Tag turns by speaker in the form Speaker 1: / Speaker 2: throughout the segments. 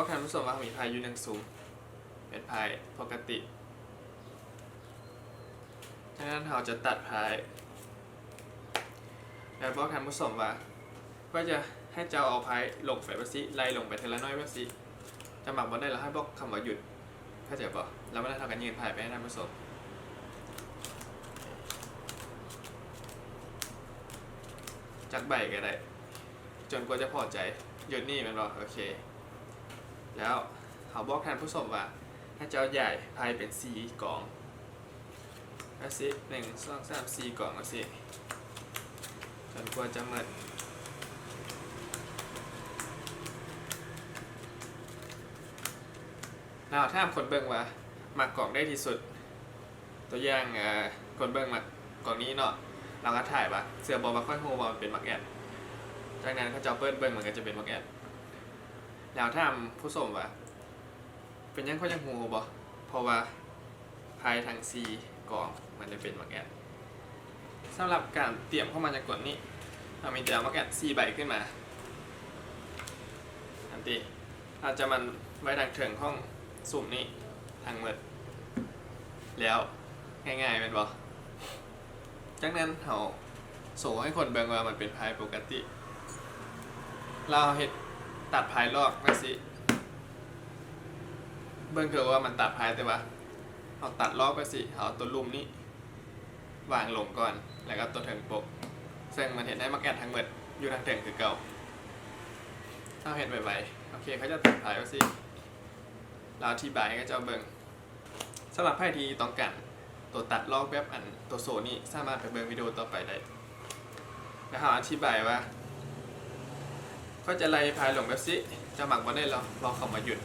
Speaker 1: บอกท่านผู้ชมว่ามีพายอยู่หนึ่งซุ้มเป็นพายปกติฉะนั้นเราจะตัดพายแล้วบอกท่านผู้ชมว่าก็จะให้เจ้าเอาพายลงไปแบบนี้ไล่ลงไปทีละน้อยแบบนี้จะหมักบอลได้แล้วให้บอกคำว่าหยุดเข้าใจป่ะแล้วไม่ได้ทำการยืนพายไปให้ท่านผู้ชมจากใบก็ได้จนกว่าจะพอใจหยุดนี่มันบอกโอเคแล้วเขาบอกท่านผู้ชมว่าให้เจ้าใหญ่พายเป็น4 กองแล้วสิ1 2 3 4 กองแล้วสิจนกว่าจะหมดแล้วถ้าคนเบิ่งว่าหมักกล่องได้ที่สุดตัวอย่างคนเบิ่งหมักกล่องนี้เนาะเราก็ถ่ายว่าเสือบอลมาค่อยโฮบอลเป็นหมักแอดจากนั้นเขาจะเปิดเบิ่งมันก็จะเป็นหมักแอดแล้วถ้าผู้ชมว่าเป็นยังเขายังโฮบอเพราะว่าภายทาง4 กล่องมันจะเป็นหมักแอดสำหรับการเตรียมเข้ามาจากกล่องนี้เรามีแต่หมักแอด4 ใบขึ้นมาทันทีอาจจะมันไว้ดังเถิงห้องสุ่มนี้ทางหมดแล้วง่ายๆเป็นบ่จากนั้นเราส่งให้คนเบิ่งว่ามันเป็นพายปกติเราเฮ็ดตัดพายลอกมาสิเบิ่งเถอะว่ามันตัดพายแต่ว่าเราตัดลอกไปสิเอาตัวลุ่มนี้วางลงก่อนแล้วก็ตัวเถิงปกซึ่งมันเห็นได้มักแอดทั้งหมดอยู่ทางเถิงคือเก่าเราเห็นไวๆโอเคเขาจะตัดพายไปสิเราอธิบายก็จะเบิ่งสำหรับไพ่ที่ต้องการตัวตัดลอกแบบอันตัวโซนี่สามารถไปเบิ่งวิดีโอต่อไปได้แล้วเราอธิบายว่าก็จะไล่พายลงแบบนี้จะหมักบอลได้แล้วรอเขามาหยุด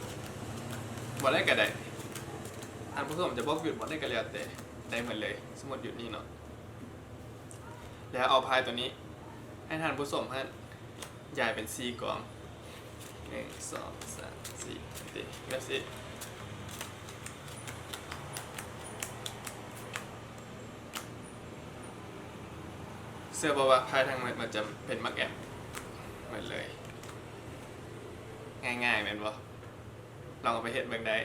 Speaker 1: บอลได้ก็ได้ท่านผู้ชมจะบอกหยุดบอลได้ก็แล้วแต่ได้เหมือนเลยสมมติหยุดนี่เนาะแล้วเอาพายตัวนี้ให้ท่านผู้ชมให้ใหญ่เป็น4 กอง1 2 3 4แบบนี้เสื้อบอกว่าพายทางมันจะเป็นมักแอบเหมือนเลยง่ายๆแม่นบ่ลองเอาไปเฮ็ดเบิ่งได้